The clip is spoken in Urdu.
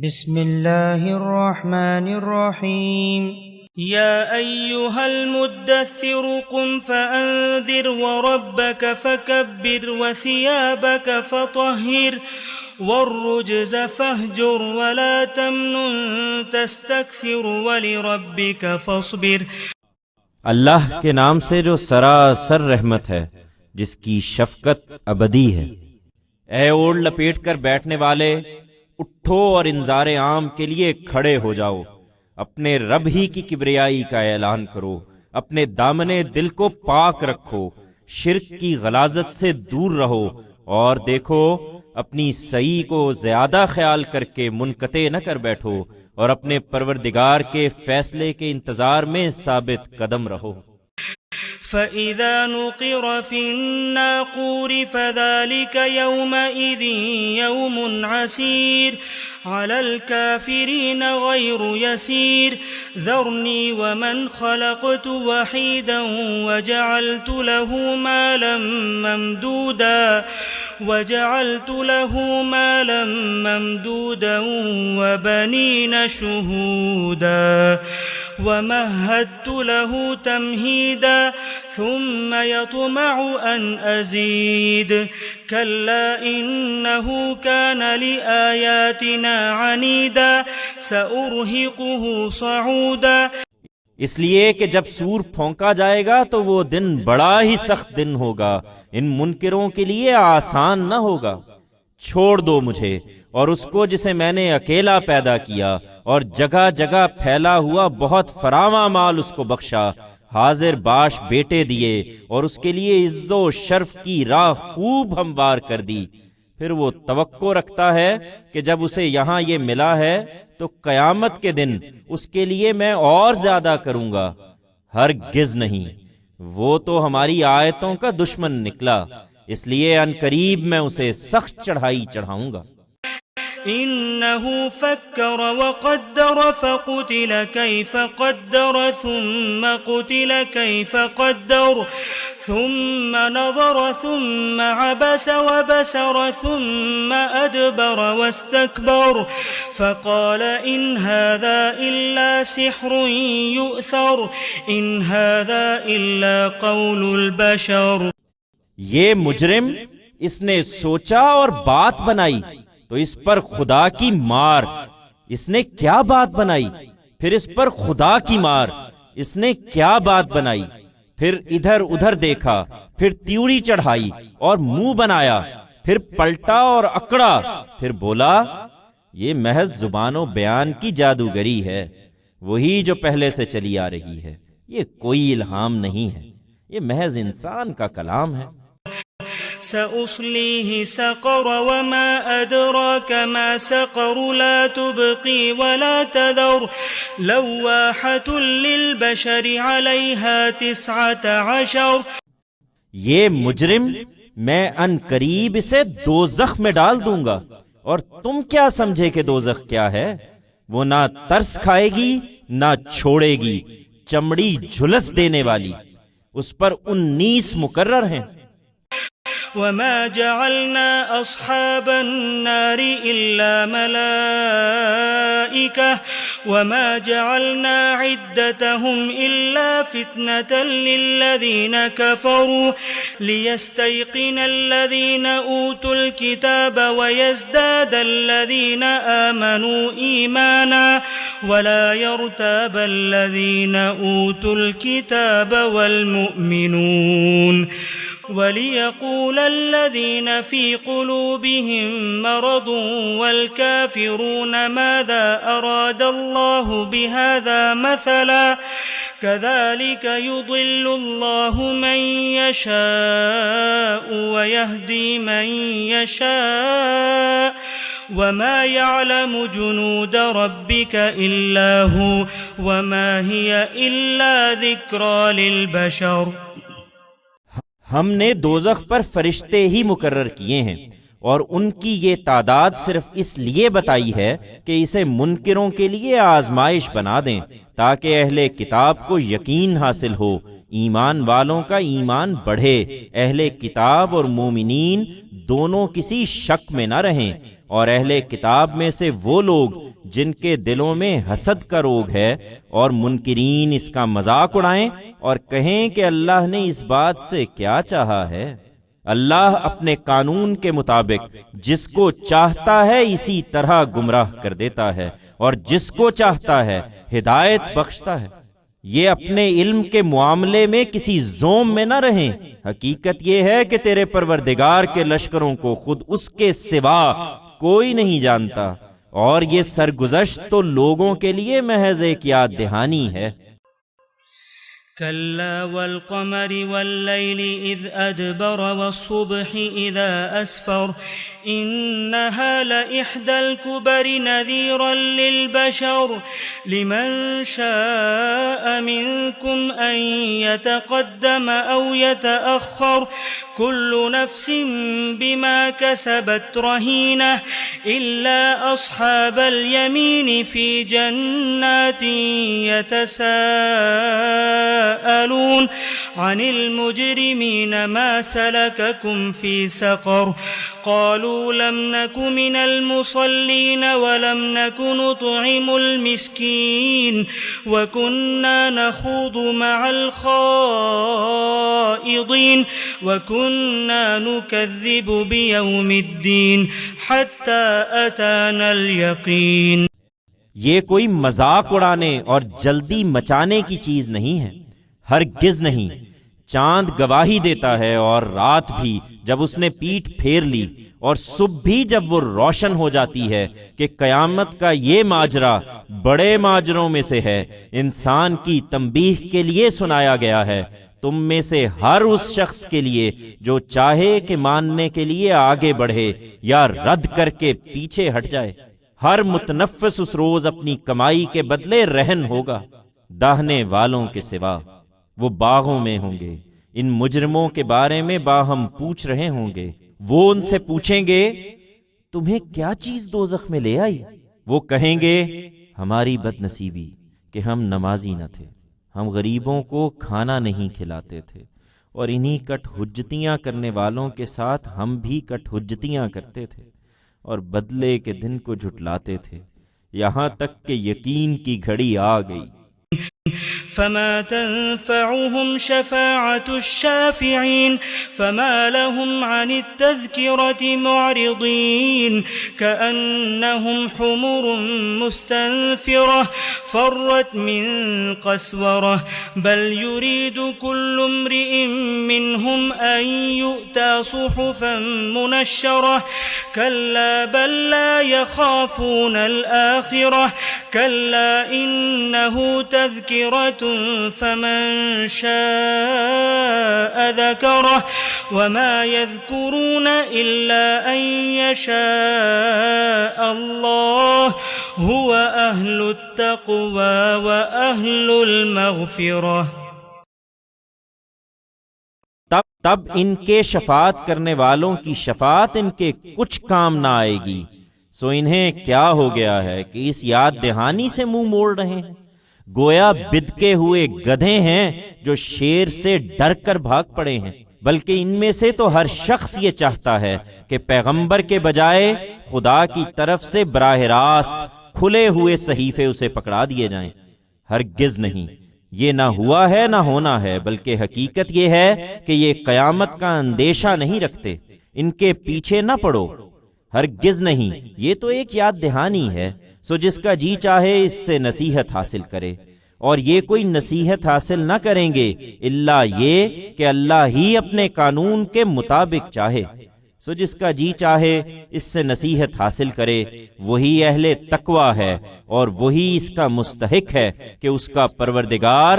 بسم اللہ الرحمن الرحیم يا أيها المدثر قم فأنذر وربك فكبر وثيابك فطهر والرجز فاهجر ولا تمنن تستكثر ولربك فاصبر۔ اللہ کے نام سے جو سراسر رحمت ہے، جس کی شفقت ابدی ہے۔ اے اوڑھ لپیٹ کر بیٹھنے والے، اٹھو اور انذار عام کے لیے کھڑے ہو جاؤ۔ اپنے رب ہی کی کبریائی کا اعلان کرو، اپنے دامنے دل کو پاک رکھو، شرک کی غلاظت سے دور رہو، اور دیکھو اپنی سعی کو زیادہ خیال کر کے منقطع نہ کر بیٹھو، اور اپنے پروردگار کے فیصلے کے انتظار میں ثابت قدم رہو۔ فَإِذَا نُقِرَ فِي النَّاقُورِ فَذَلِكَ يَوْمَئِذٍ يَوْمٌ عَسِيرٌ عَلَى الْكَافِرِينَ غَيْرُ يَسِيرٌ ذَرْنِي وَمَنْ خَلَقْتُ وَحِيدًا وَجَعَلْتُ لَهُ مَالًا مَمْدُودًا وَبَنِينَ شُهُودًا وَمَهَّدتُّ لَهُ تَمْهِيدًا ثُمَّ يَطْمَعُ أَنْ أَزِيدَ كَلَّا إِنَّهُ كَانَ لِآيَاتِنَا عَنِيدًا سَأُرْهِقُهُ صَعُودًا۔ اس لیے کہ جب سور پھونکا جائے گا تو وہ دن بڑا ہی سخت دن ہوگا، ان منکروں کے لیے آسان نہ ہوگا۔ چھوڑ دو مجھے اور اس کو جسے میں نے اکیلا پیدا کیا اور جگہ جگہ پھیلا ہوا بہت فراواں مال اس کو بخشا، حاضر باش بیٹے دیے اور اس کے لیے عز و شرف کی راہ خوب ہموار کر دی۔ پھر وہ توقع رکھتا ہے کہ جب اسے یہاں یہ ملا ہے تو قیامت کے دن اس کے لیے میں اور زیادہ کروں گا۔ ہرگز نہیں، وہ تو ہماری آیتوں کا دشمن نکلا، اس لیے ان قریب میں اسے سخت چڑھائی چڑھاؤں گا۔ إِنَّهُ فَكَّرَ وَقَدَّرَ فَقُتِلَ كَيْفَ قَدَّرَ ثُمَّ قُتِلَ كَيْفَ قَدَّرَ ثُمَّ نَظَرَ ثُمَّ عَبَسَ وَبَسَرَ ثُمَّ أَدْبَرَ وَاسْتَكْبَرَ فَقَالَ إِنْ هَذَا إِلَّا سِحْرٌ يُؤْثَرُ إِنْ هَذَا إِلَّا قَوْلُ الْبَشَرِ۔ یہ مجرم اس نے سوچا اور بات بنائی تو اس پر خدا کی مار۔ اس نے کیا بات بنائی؟ پھر اس پر خدا کی مار۔ اس نے کیا بات بنائی؟ پھر ادھر ادھر دیکھا، پھر تیوڑی چڑھائی اور منہ بنایا، پھر پلٹا اور اکڑا، پھر بولا یہ محض زبان و بیان کی جادوگری ہے، وہی جو پہلے سے چلی آ رہی ہے، یہ کوئی الہام نہیں ہے، یہ محض انسان کا کلام ہے۔ سأصليه سقر وما أدراك ما سقر لا تبقي ولا تذر لواحة للبشر عليها 19۔ یہ مجرم میں ان قریب اسے دوزخ میں ڈال دوں گا، اور تم کیا سمجھے کہ دوزخ کیا ہے؟ وہ نہ ترس کھائے گی نہ چھوڑے گی، چمڑی جھلس دینے والی، اس پر 19 مقرر ہیں۔ وما جعلنا أصحاب النار إلا ملائكة وما جعلنا عدتهم إلا فتنة للذين كفروا ليستيقن الذين أوتوا الكتاب ويزداد الذين آمنوا إيمانا ولا يرتاب الذين أوتوا الكتاب والمؤمنون وَلِيَقُولَ الَّذِينَ فِي قُلُوبِهِم مَّرَضٌ وَالْكَافِرُونَ مَاذَا أَرَادَ اللَّهُ بِهَذَا مَثَلًا كَذَلِكَ يُضِلُّ اللَّهُ مَن يَشَاءُ وَيَهْدِي مَن يَشَاءُ وَمَا يَعْلَمُ جُنُودَ رَبِّكَ إِلَّا هُوَ وَمَا هِيَ إِلَّا ذِكْرَىٰ لِلْبَشَرِ۔ ہم نے دوزخ پر فرشتے ہی مقرر کیے ہیں، اور ان کی یہ تعداد صرف اس لیے بتائی ہے کہ اسے منکروں کے لیے آزمائش بنا دیں، تاکہ اہل کتاب کو یقین حاصل ہو، ایمان والوں کا ایمان بڑھے، اہل کتاب اور مومنین دونوں کسی شک میں نہ رہیں، اور اہل کتاب میں سے وہ لوگ جن کے دلوں میں حسد کا روگ ہے اور منکرین اس کا مذاق اڑائیں اور کہیں کہ اللہ نے اس بات سے کیا چاہا ہے۔ اللہ اپنے قانون کے مطابق جس کو چاہتا ہے اسی طرح گمراہ کر دیتا ہے اور جس کو چاہتا ہے ہدایت بخشتا ہے۔ یہ اپنے علم کے معاملے میں کسی زوم میں نہ رہیں، حقیقت یہ ہے کہ تیرے پروردگار کے لشکروں کو خود اس کے سوا کوئی نہیں جانتا، اور یہ سرگزشت تو لوگوں کے لیے محض ایک یاد دہانی ہے۔ كلا والقمر والليل إذ أدبر والصبح إذا أسفر إنها لإحدى الكبر نذيرا للبشر لمن شاء منكم أن يتقدم أو يتأخر كل نفس بما كسبت رهينة إلا أصحاب اليمين في جنات يتساءلون عن المجرمين ما سلككم في سقر قالوا لم نك من المصلين ولم نك نطعم المسكين وكنا نخوض مع الخائضين وكنا نكذب بيوم الدين حتى أتانا اليقين۔ یہ کوئی مذاق اڑانے اور جلدی مچانے کی چیز نہیں ہے، ہرگز نہیں۔ چاند گواہی دیتا ہے اور رات بھی جب اس نے پیٹھ پھیر لی، اور صبح بھی جب وہ روشن ہو جاتی ہے، کہ قیامت کا یہ ماجرا بڑے ماجروں میں سے ہے، انسان کی تنبیہ کے لیے سنایا گیا ہے، تم میں سے ہر اس شخص کے لیے جو چاہے کہ ماننے کے لیے آگے بڑھے یا رد کر کے پیچھے ہٹ جائے۔ ہر متنفس اس روز اپنی کمائی کے بدلے رہن ہوگا، داہنے والوں کے سوا۔ وہ باغوں میں ہوں گے، ان مجرموں کے بارے میں باہم پوچھ رہے ہوں گے۔ وہ ان سے پوچھیں گے تمہیں کیا چیز دوزخ میں لے آئی؟ وہ کہیں گے ہماری بد نصیبی کہ ہم نمازی نہ تھے، ہم غریبوں کو کھانا نہیں کھلاتے تھے، اور انہی کٹ حجتیاں کرنے والوں کے ساتھ ہم بھی کٹ حجتیاں کرتے تھے اور بدلے کے دن کو جھٹلاتے تھے، یہاں تک کہ یقین کی گھڑی آ گئی۔ فما تنفعهم شفاعة الشافعين فما لهم عن التذكرة معرضين كأنهم حمر مستنفرة فرت من قسورة بل يريد كل امرئ منهم أن يؤتى صحفا منشرة كلا بل لا يخافون الآخرة كلا إنه تذكرة فمن شاء ذكره وما يذكرون إلا أن يشاء الله هو أهل التقوى وأهل المغفرة۔ تب ان کے شفاعت کرنے والوں کی شفاعت ان کے کچھ کام نہ آئے گی، سو انہیں کیا ہو گیا ہے کہ اس یاد دہانی سے منہ موڑ رہے ہیں؟ گویا بدکے ہوئے گدھے ہیں جو شیر سے ڈر کر بھاگ پڑے ہیں۔ بلکہ ان میں سے تو ہر شخص یہ چاہتا ہے کہ پیغمبر کے بجائے خدا کی طرف سے براہ راست کھلے ہوئے صحیفے اسے پکڑا دیے جائیں۔ ہرگز نہیں، یہ نہ ہوا ہے نہ ہونا ہے، بلکہ حقیقت یہ ہے کہ یہ قیامت کا اندیشہ نہیں رکھتے، ان کے پیچھے نہ پڑو۔ ہرگز نہیں، یہ تو ایک یاد دہانی ہے، سو جس کا جی چاہے اس سے نصیحت حاصل کرے، اور یہ کوئی نصیحت حاصل نہ کریں گے الا یہ کہ اللہ ہی اپنے قانون کے مطابق چاہے، سو جس کا جی چاہے اس سے نصیحت حاصل کرے، وہی اہل تقوی ہے اور وہی اس کا مستحق ہے کہ اس کا پروردگار